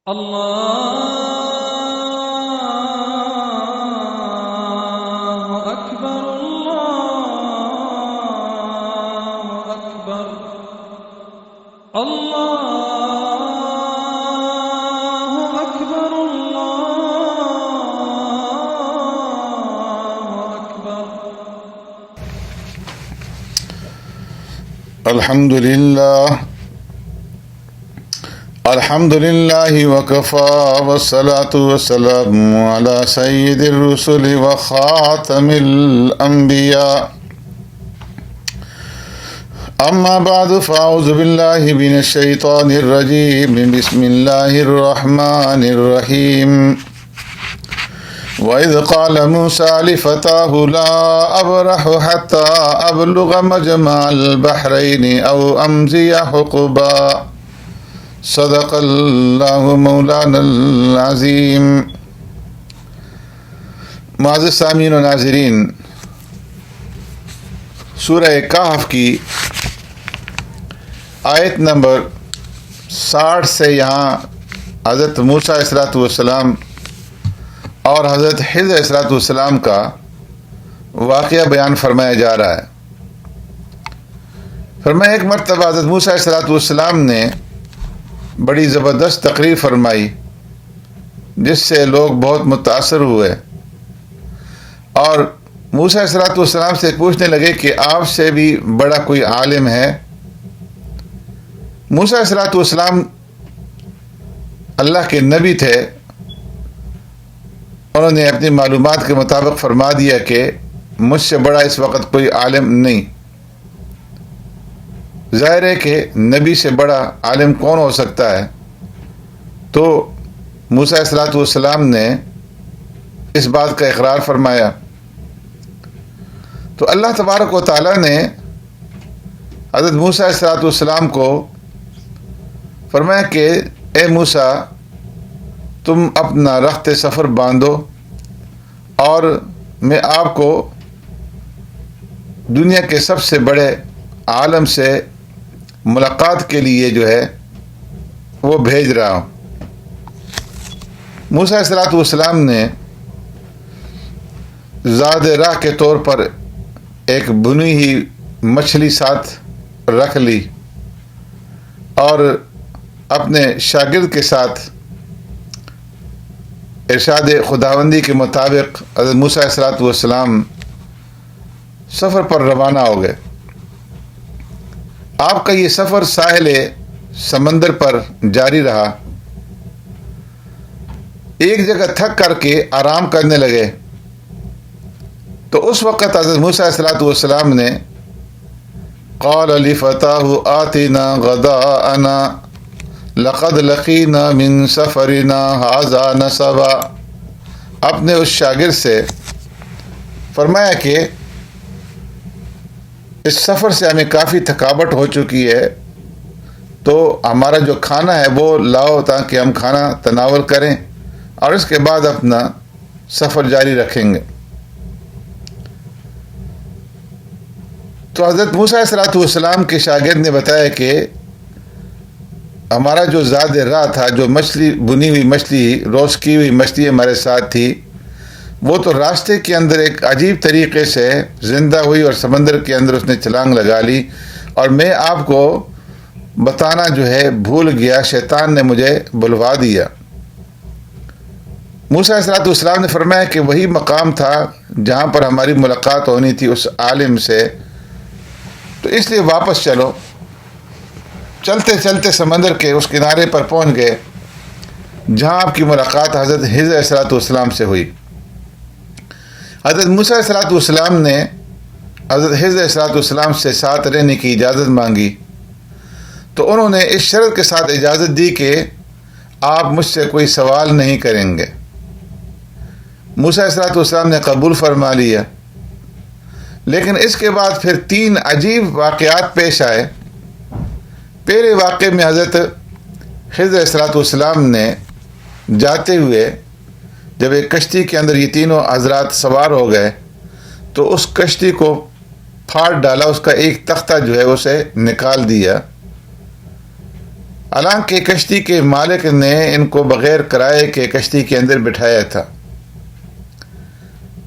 الله أكبر الله أكبر الله أكبر الله أكبر. الحمد لله وكفى والصلاة والسلام على سيد الرسل وخاتم الأنبياء. أما بعد فأعوذ بالله من الشيطان الرجيم. بسم الله الرحمن الرحيم. وإذ قال موسى لفتاه لا أبرح حتى أبلغ مجمع البحرين أو أمضي حقبا. صدق اللہ مولانا العظیم. معزز سامعین و ناظرین، سورہ کہف کی آیت نمبر 60 سے یہاں حضرت موسیٰ علیہ السلام اور حضرت خضر علیہ السلام کا واقعہ بیان فرمایا جا رہا ہے. فرمایا ایک مرتبہ حضرت موسیٰ علیہ السلام نے بڑی زبردست تقریر فرمائی جس سے لوگ بہت متاثر ہوئے اور موسیٰ علیہ السلام سے پوچھنے لگے کہ آپ سے بھی بڑا کوئی عالم ہے؟ موسیٰ علیہ السلام اللہ کے نبی تھے. انہوں نے اپنی معلومات کے مطابق فرما دیا کہ مجھ سے بڑا اس وقت کوئی عالم نہیں. ظاہر ہے کہ نبی سے بڑا عالم کون ہو سکتا ہے؟ تو موسیٰ علیہ السلام نے اس بات کا اقرار فرمایا. تو اللہ تبارک و تعالیٰ نے حضرت موسیٰ علیہ السلام کو فرمایا کہ اے موسیٰ، تم اپنا رخت سفر باندھو اور میں آپ کو دنیا کے سب سے بڑے عالم سے ملاقات کے لیے جو ہے وہ بھیج رہا ہوں. موسیٰ علیہ السلام نے زاد راہ کے طور پر ایک بنی ہوئی مچھلی ساتھ رکھ لی اور اپنے شاگرد کے ساتھ ارشاد خداوندی کے مطابق حضرت موسیٰ علیہ السلام سفر پر روانہ ہو گئے. آپ کا یہ سفر ساحل سمندر پر جاری رہا. ایک جگہ تھک کر کے آرام کرنے لگے تو اس وقت حضرت موسیٰ علیہ السلام نے قال لفتاه آتنا غداءنا لقد لقينا من سفرنا هذا نصبا. اپنے اس شاگرد سے فرمایا کہ اس سفر سے ہمیں کافی تھکاوٹ ہو چکی ہے، تو ہمارا جو کھانا ہے وہ لاؤ تاکہ ہم کھانا تناول کریں اور اس کے بعد اپنا سفر جاری رکھیں گے. تو حضرت موسیٰ علیہ السلام کے شاگرد نے بتایا کہ ہمارا جو زاد راہ تھا، جو مچھلی بنی ہوئی مچھلی، روسٹ کی ہوئی مچھلی ہمارے ساتھ تھی، وہ تو راستے کے اندر ایک عجیب طریقے سے زندہ ہوئی اور سمندر کے اندر اس نے چھلانگ لگا لی اور میں آپ کو بتانا جو ہے بھول گیا، شیطان نے مجھے بلوا دیا. موسیٰ علیہ السلام نے فرمایا کہ وہی مقام تھا جہاں پر ہماری ملاقات ہونی تھی اس عالم سے، تو اس لیے واپس چلو. چلتے چلتے سمندر کے اس کنارے پر پہنچ گئے جہاں آپ کی ملاقات حضرت خضر علیہ السلام سے ہوئی. حضرت موسیٰ علیہ السلام نے حضرت خضر علیہ السلام سے ساتھ رہنے کی اجازت مانگی تو انہوں نے اس شرط کے ساتھ اجازت دی کہ آپ مجھ سے کوئی سوال نہیں کریں گے. موسیٰ علیہ السلام نے قبول فرما لیا. لیکن اس کے بعد پھر 3 عجیب واقعات پیش آئے. پہلے واقعے میں حضرت خضر علیہ السلام نے جاتے ہوئے جب ایک کشتی کے اندر یہ تینوں حضرات سوار ہو گئے تو اس کشتی کو پھاڑ ڈالا، اس کا ایک تختہ جو ہے اسے نکال دیا حالانکہ کشتی کے مالک نے ان کو بغیر کرائے کے کشتی کے اندر بٹھایا تھا۔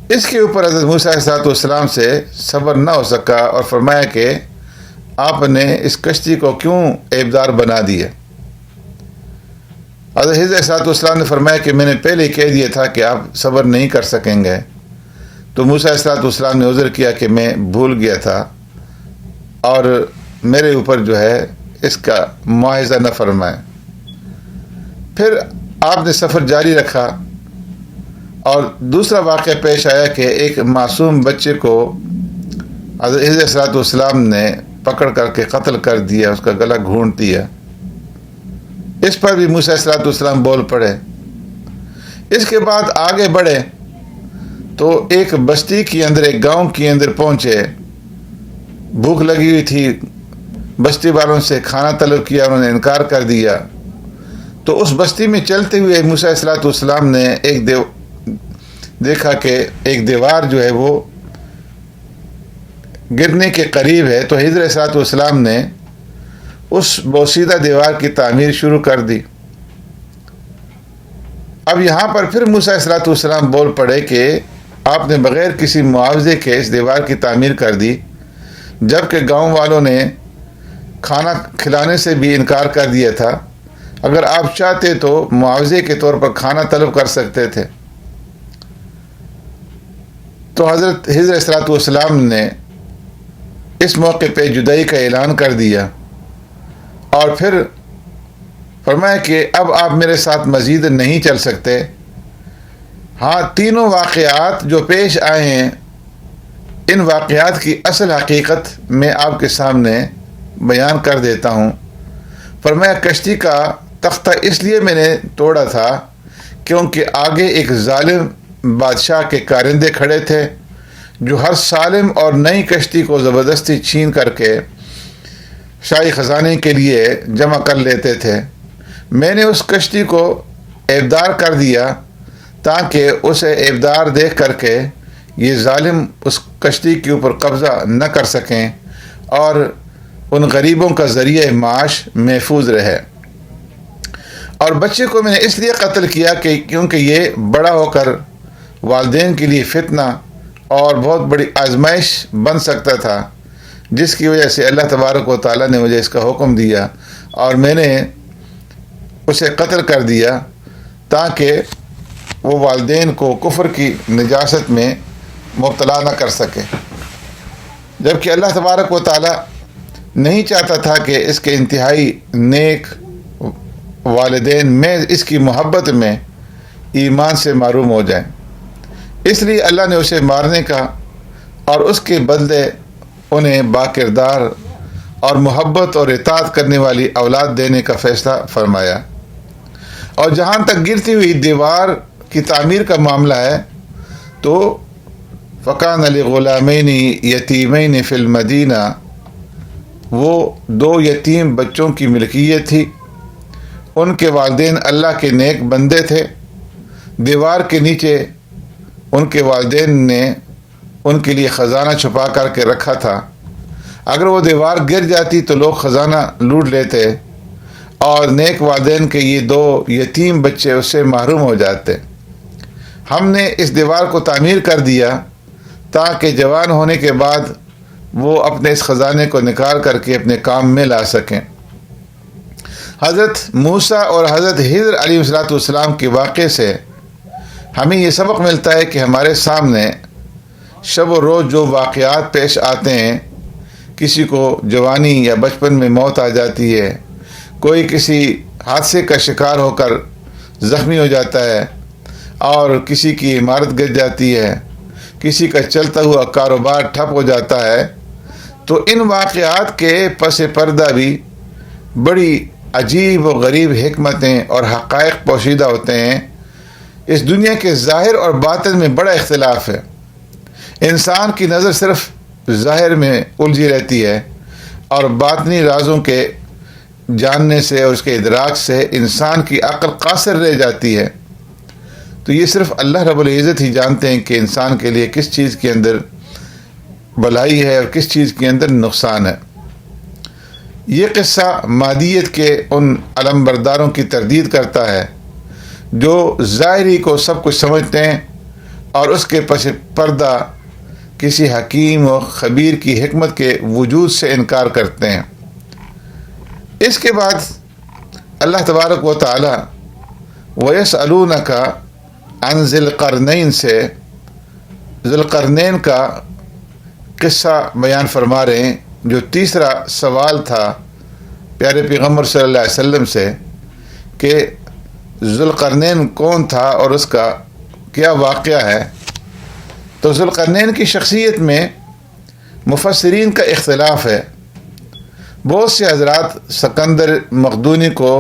اس کے اوپر حضرت موسیٰ علیہ السلام سے صبر نہ ہو سکا اور فرمایا کہ آپ نے اس کشتی کو کیوں عیبدار بنا دیا؟ حضرت خضر علیہ السلام نے فرمایا کہ میں نے پہلے ہی کہہ دیا تھا کہ آپ صبر نہیں کر سکیں گے۔ تو موسیٰ علیہ السلام نے عذر کیا کہ میں بھول گیا تھا اور میرے اوپر جو ہے اس کا معاوضہ نہ فرمائے۔ پھر آپ نے سفر جاری رکھا اور دوسرا واقعہ پیش آیا کہ ایک معصوم بچے کو حضرت خضر علیہ السلام نے پکڑ کر کے قتل کر دیا، اس کا گلا گھونٹ دیا۔ اس پر بھی موسیٰ علیہ السلام بول پڑے۔ اس کے بعد آگے بڑھے تو ایک بستی کے اندر، ایک گاؤں کے اندر پہنچے۔ بھوک لگی ہوئی تھی، بستی والوں سے کھانا طلب کیا، انہوں نے انکار کر دیا۔ تو اس بستی میں چلتے ہوئے موسیٰ علیہ السلام نے دیکھا کہ ایک دیوار جو ہے وہ گرنے کے قریب ہے، تو خضر علیہ السلام نے اس بوسیدہ دیوار کی تعمیر شروع کر دی۔ اب یہاں پر پھر موسیٰ علیہ السلام بول پڑے کہ آپ نے بغیر کسی معاوضے کے اس دیوار کی تعمیر کر دی، جبکہ گاؤں والوں نے کھانا کھلانے سے بھی انکار کر دیا تھا۔ اگر آپ چاہتے تو معاوضے کے طور پر کھانا طلب کر سکتے تھے۔ تو حضرت خضر علیہ السلام نے اس موقع پہ جدائی کا اعلان کر دیا اور پھر فرمایا کہ اب آپ میرے ساتھ مزید نہیں چل سکتے۔ ہاں، تینوں واقعات جو پیش آئے ہیں، ان واقعات کی اصل حقیقت میں آپ کے سامنے بیان کر دیتا ہوں۔ فرمایا کشتی کا تختہ اس لیے میں نے توڑا تھا کیونکہ آگے ایک ظالم بادشاہ کے کارندے کھڑے تھے جو ہر سالم اور نئی کشتی کو زبردستی چھین کر کے شاہی خزانے کے لیے جمع کر لیتے تھے۔ میں نے اس کشتی کو عیبدار کر دیا تاکہ اسے عیبدار دیکھ کر کے یہ ظالم اس کشتی کے اوپر قبضہ نہ کر سکیں اور ان غریبوں کا ذریعہ معاش محفوظ رہے۔ اور بچے کو میں نے اس لیے قتل کیا کہ کیونکہ یہ بڑا ہو کر والدین کے لیے فتنہ اور بہت بڑی آزمائش بن سکتا تھا، جس کی وجہ سے اللہ تبارک و تعالیٰ نے مجھے اس کا حکم دیا اور میں نے اسے قتل کر دیا تاکہ وہ والدین کو کفر کی نجاست میں مبتلا نہ کر سکے، جبکہ اللہ تبارک و تعالیٰ نہیں چاہتا تھا کہ اس کے انتہائی نیک والدین میں اس کی محبت میں ایمان سے محروم ہو جائیں۔ اس لیے اللہ نے اسے مارنے کا اور اس کے بدلے انہیں باکردار اور محبت اور اطاعت کرنے والی اولاد دینے کا فیصلہ فرمایا۔ اور جہاں تک گرتی ہوئی دیوار کی تعمیر کا معاملہ ہے تو فکان لغلامین یتیمین فی المدینہ، وہ دو یتیم بچوں کی ملکیت تھی، ان کے والدین اللہ کے نیک بندے تھے۔ دیوار کے نیچے ان کے والدین نے ان کے لیے خزانہ چھپا کر کے رکھا تھا۔ اگر وہ دیوار گر جاتی تو لوگ خزانہ لوٹ لیتے اور نیک والدین کے یہ دو یتیم بچے اس سے محروم ہو جاتے۔ ہم نے اس دیوار کو تعمیر کر دیا تاکہ جوان ہونے کے بعد وہ اپنے اس خزانے کو نکال کر کے اپنے کام میں لا سکیں۔ حضرت موسیٰ اور حضرت خضر علیہ السلام کے واقعے سے ہمیں یہ سبق ملتا ہے کہ ہمارے سامنے شب و روز جو واقعات پیش آتے ہیں، کسی کو جوانی یا بچپن میں موت آ جاتی ہے، کوئی کسی حادثے کا شکار ہو کر زخمی ہو جاتا ہے اور کسی کی عمارت گر جاتی ہے، کسی کا چلتا ہوا کاروبار ٹھپ ہو جاتا ہے، تو ان واقعات کے پس پردہ بھی بڑی عجیب و غریب حکمتیں اور حقائق پوشیدہ ہوتے ہیں۔ اس دنیا کے ظاہر اور باطن میں بڑا اختلاف ہے۔ انسان کی نظر صرف ظاہر میں الجھی رہتی ہے اور باطنی رازوں کے جاننے سے اور اس کے ادراک سے انسان کی عقل قاصر رہ جاتی ہے۔ تو یہ صرف اللہ رب العزت ہی جانتے ہیں کہ انسان کے لیے کس چیز کے اندر بھلائی ہے اور کس چیز کے اندر نقصان ہے۔ یہ قصہ مادیت کے ان علم برداروں کی تردید کرتا ہے جو ظاہری کو سب کچھ سمجھتے ہیں اور اس کے پس پردہ کسی حکیم و خبیر کی حکمت کے وجود سے انکار کرتے ہیں۔ اس کے بعد اللہ تبارک و تعالی وَيَسْأَلُونَكَ عَنْ ذِي الْقَرْنَيْنِ سے ذی القرنین کا قصہ بیان فرما رہے ہیں، جو تیسرا سوال تھا پیارے پیغمبر صلی اللہ علیہ وسلم سے کہ ذی القرنین کون تھا اور اس کا کیا واقعہ ہے۔ تو ذی القرنین کی شخصیت میں مفسرین کا اختلاف ہے۔ بہت سے حضرات سکندر مقدونی کو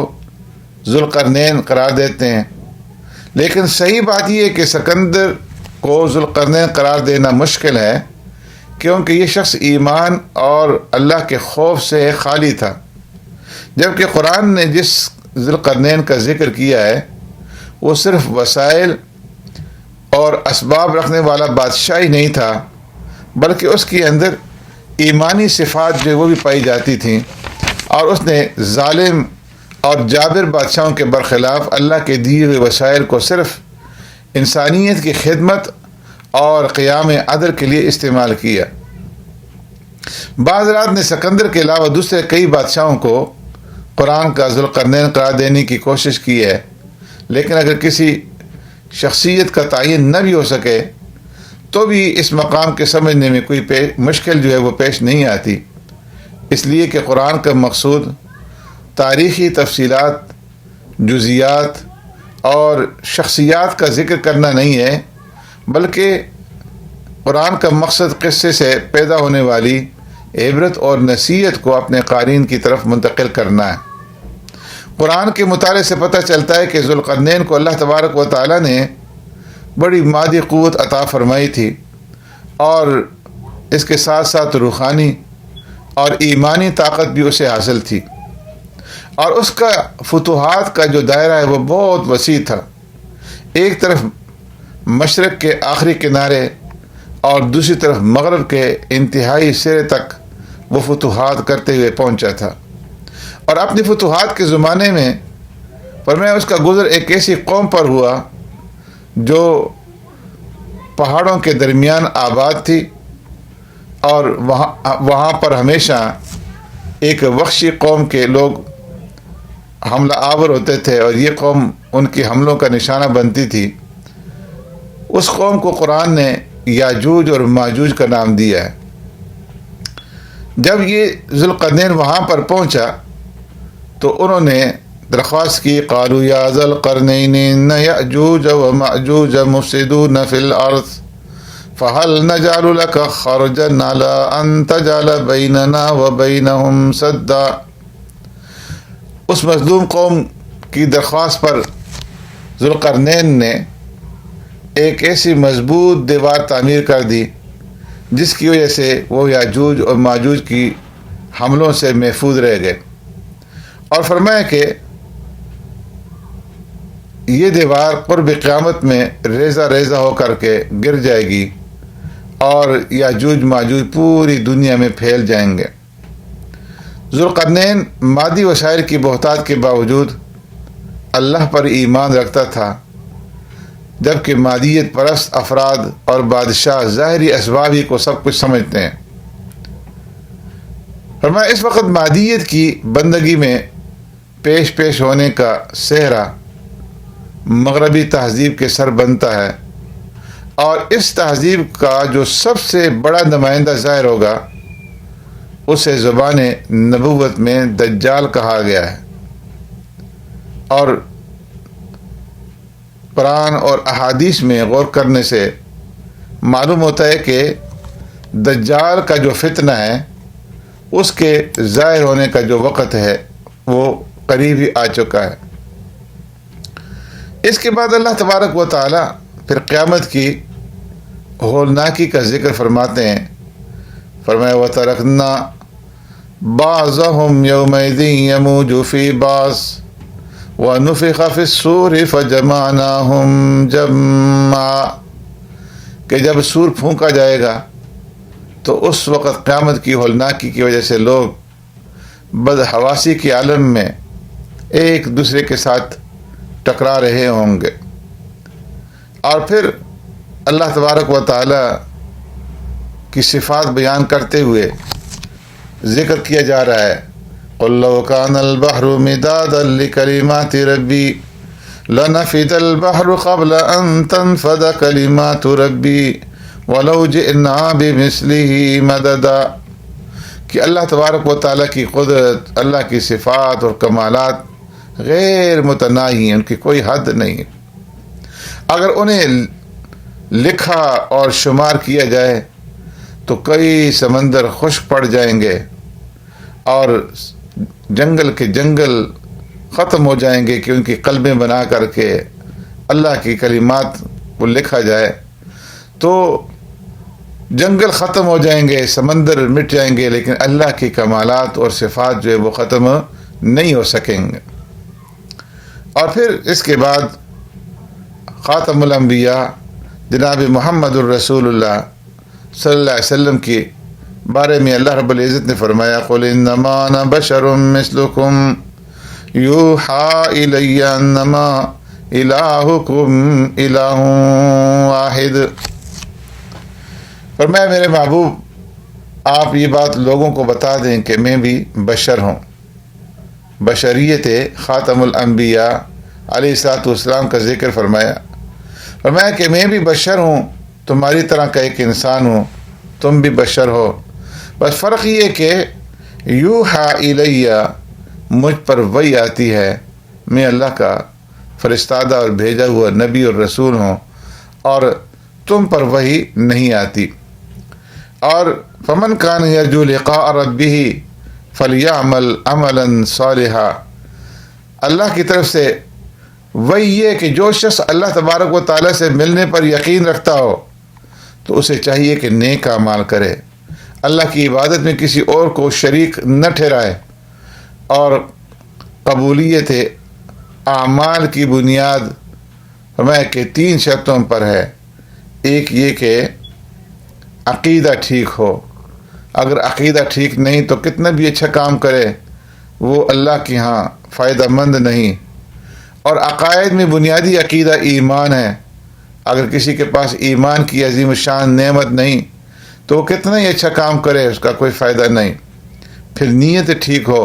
ذی القرنین قرار دیتے ہیں، لیکن صحیح بات یہ ہے کہ سکندر کو ذی القرنین قرار دینا مشکل ہے، کیونکہ یہ شخص ایمان اور اللہ کے خوف سے خالی تھا، جبکہ قرآن نے جس ذی القرنین کا ذکر کیا ہے وہ صرف وسائل اور اسباب رکھنے والا بادشاہ ہی نہیں تھا، بلکہ اس کے اندر ایمانی صفات جو وہ بھی پائی جاتی تھیں، اور اس نے ظالم اور جابر بادشاہوں کے برخلاف اللہ کے دیے ہوئے وسائل کو صرف انسانیت کی خدمت اور قیام عدل کے لیے استعمال کیا۔ بعض رات نے سکندر کے علاوہ دوسرے کئی بادشاہوں کو قرآن کا ذی القرنین قرار دینے کی کوشش کی ہے، لیکن اگر کسی شخصیت کا تعین نہ بھی ہو سکے تو بھی اس مقام کے سمجھنے میں کوئی مشکل جو ہے وہ پیش نہیں آتی، اس لیے کہ قرآن کا مقصود تاریخی تفصیلات، جزیات اور شخصیات کا ذکر کرنا نہیں ہے، بلکہ قرآن کا مقصد قصے سے پیدا ہونے والی عبرت اور نصیحت کو اپنے قارئین کی طرف منتقل کرنا ہے۔ قرآن کے مطالعے سے پتہ چلتا ہے کہ ذی القرنین کو اللہ تبارک و تعالی نے بڑی مادی قوت عطا فرمائی تھی، اور اس کے ساتھ ساتھ روحانی اور ایمانی طاقت بھی اسے حاصل تھی، اور اس کا فتوحات کا جو دائرہ ہے وہ بہت وسیع تھا۔ ایک طرف مشرق کے آخری کنارے اور دوسری طرف مغرب کے انتہائی سرے تک وہ فتوحات کرتے ہوئے پہنچا تھا، اور اپنی فتوحات کے زمانے میں فرمایا اس کا گزر ایک ایسی قوم پر ہوا جو پہاڑوں کے درمیان آباد تھی، اور وہاں پر ہمیشہ ایک وحشی قوم کے لوگ حملہ آور ہوتے تھے، اور یہ قوم ان کے حملوں کا نشانہ بنتی تھی۔ اس قوم کو قرآن نے یاجوج اور ماجوج کا نام دیا ہے۔ جب یہ ذی القرنین وہاں پر پہنچا تو انہوں نے درخواست کی، قالوا یا ذا القرنین ان یأجوج ومأجوج مفسدون فی الارض فهل نجعل لك خرجا على ان تجعل بیننا وبینہم سدا۔ اس مظلوم قوم کی درخواست پر ذی القرنین نے ایک ایسی مضبوط دیوار تعمیر کر دی جس کی وجہ سے وہ یاجوج اور ماجوج کی حملوں سے محفوظ رہ گئے، اور فرمایا کہ یہ دیوار قرب قیامت میں ریزہ ریزہ ہو کر کے گر جائے گی، اور یاجوج ماجوج پوری دنیا میں پھیل جائیں گے۔ ذی القرنین مادی وسائل کی بہتات کے باوجود اللہ پر ایمان رکھتا تھا، جبکہ مادیت پرست افراد اور بادشاہ ظاہری اسباب ہی کو سب کچھ سمجھتے ہیں۔ فرمایا اس وقت مادیت کی بندگی میں پیش ہونے کا صحرا مغربی تہذیب کے سر بنتا ہے، اور اس تہذیب کا جو سب سے بڑا نمائندہ ظاہر ہوگا اسے زبان نبوت میں دجال کہا گیا ہے، اور قرآن اور احادیث میں غور کرنے سے معلوم ہوتا ہے کہ دجال کا جو فتنہ ہے اس کے ظاہر ہونے کا جو وقت ہے وہ قریب ہی آ چکا ہے۔ اس کے بعد اللہ تبارک و تعالی پھر قیامت کی ہولناکی کا ذکر فرماتے ہیں۔ فرمایا وَتَرَكْنَا بَعْضَهُمْ يَوْمَئِذٍ يَمُوجُ فِي بَعْضٍ وَنُفِخَ فِي الصُّورِ فَجَمَعْنَاهُمْ جَمْعًا، کہ جب سور پھونکا جائے گا تو اس وقت قیامت کی ہولناکی کی وجہ سے لوگ بدحواسی کے عالم میں ایک دوسرے کے ساتھ ٹکرا رہے ہوں گے. اور پھر اللہ تبارک و تعالی کی صفات بیان کرتے ہوئے ذکر کیا جا رہا ہے قُلْ لَوْ كَانَ الْبَحْرُ مِدَادًا لِكَلِمَاتِ رَبِّي لَنَفِدَ الْبَحْرُ قَبْلَ أَن تَنفَدَ كَلِمَاتُ رَبِّي وَلَوْ جِئْنَا بِمِثْلِهِ مَدَدًا کہ اللہ تبارک و تعالیٰ کی قدرت، اللہ کی صفات اور کمالات غیر متناہی ہیں، ان کی کوئی حد نہیں. اگر انہیں لکھا اور شمار کیا جائے تو کئی سمندر خشک پڑ جائیں گے اور جنگل کے جنگل ختم ہو جائیں گے کہ ان کی قلبیں بنا کر کے اللہ کی کلمات کو لکھا جائے تو جنگل ختم ہو جائیں گے، سمندر مٹ جائیں گے، لیکن اللہ کی کمالات اور صفات جو ہے وہ ختم نہیں ہو سکیں گے. اور پھر اس کے بعد خاتم الانبیاء جناب محمد الرسول اللہ صلی اللہ علیہ وسلم کے بارے میں اللہ رب العزت نے فرمایا قُلْ إِنَّمَا أَنَا بَشَرٌ مِثْلُكُمْ يُوحَىٰ إِلَيَّ أَنَّمَا إِلَٰهُكُمْ إِلَٰهٌ وَاحِدٌ. فرمایا میرے محبوب آپ یہ بات لوگوں کو بتا دیں کہ میں بھی بشر ہوں. بشریت خاتم الانبیاء علیہ الصلوۃ والسلام کا ذکر فرمایا کہ میں بھی بشر ہوں، تمہاری طرح کا ایک انسان ہوں، تم بھی بشر ہو. بس فرق یہ کہ یوحیٰ الیہ مجھ پر وحی آتی ہے، میں اللہ کا فرستادہ اور بھیجا ہوا نبی اور رسول ہوں، اور تم پر وحی نہیں آتی. اور فمن کان یرجو لقاء ربہ فلیعمل عملا صالحا، اللہ کی طرف سے وہی یہ کہ جو شخص اللہ تبارک و تعالیٰ سے ملنے پر یقین رکھتا ہو تو اسے چاہیے کہ نیک اعمال کرے، اللہ کی عبادت میں کسی اور کو شریک نہ ٹھہرائے. اور قبولیت اعمال کی بنیاد فرمایا کہ 3 شرطوں پر ہے. ایک یہ کہ عقیدہ ٹھیک ہو، اگر عقیدہ ٹھیک نہیں تو کتنا بھی اچھا کام کرے وہ اللہ کے ہاں فائدہ مند نہیں. اور عقائد میں بنیادی عقیدہ ایمان ہے، اگر کسی کے پاس ایمان کی عظیم الشان نعمت نہیں تو وہ کتنا ہی اچھا کام کرے اس کا کوئی فائدہ نہیں. پھر نیت ٹھیک ہو،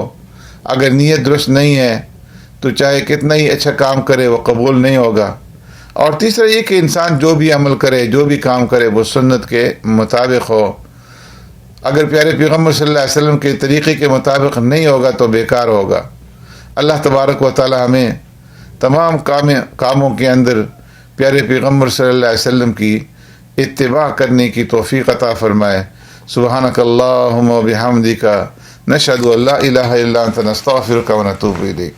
اگر نیت درست نہیں ہے تو چاہے کتنا ہی اچھا کام کرے وہ قبول نہیں ہوگا. اور تیسرا یہ کہ انسان جو بھی عمل کرے، جو بھی کام کرے وہ سنت کے مطابق ہو. اگر پیارے پیغمبر صلی اللہ علیہ وسلم کے طریقے کے مطابق نہیں ہوگا تو بیکار ہوگا. اللہ تبارک و تعالی ہمیں تمام کاموں کے اندر پیارے پیغمبر صلی اللہ علیہ وسلم کی اتباع کرنے کی توفیق عطا فرمائے. سبحانک اللہم و بحمدک نشہد ان لا الہ الا انت نستغفرک و نتوب الیک.